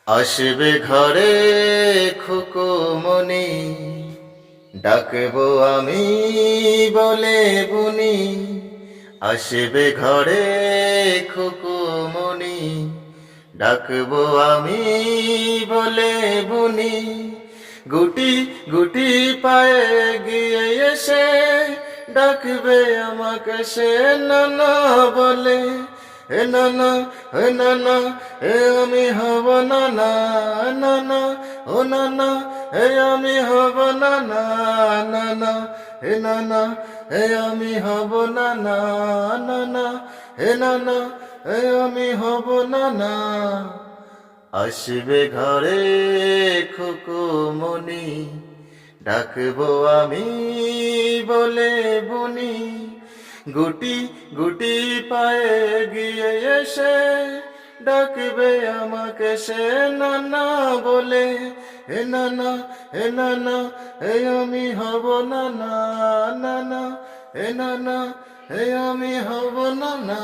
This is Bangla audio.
আসবে ঘরে খুকুমনি, ডাকবো আমি বলে বুনি। আসবে ঘরে খুকুমনি, ডাকবো আমি বলে বুনি। গুটি গুটি পায়ে গিয়ে এসে ডাকবে আমাকে সে নানা বলে। এ নানা, এ নানা, এ আমি হব নানা, নানা, ও নানা, এ আমি হব নানা, নানা, এ নানা, এ আমি হব নানা, নানা, এ নানা, এ আমি হব নানা। আসবে ঘরে খুকুমনি, ডাকবো আমি বলে বুনি। গুটি গুটি পায়ে গিয়ে এসে ডাকবে আমাকে সে নানা বলে। এ নানা, এ নানা, এ আমি হব নানা, নানা, এ নানা, এ আমি হব নানা।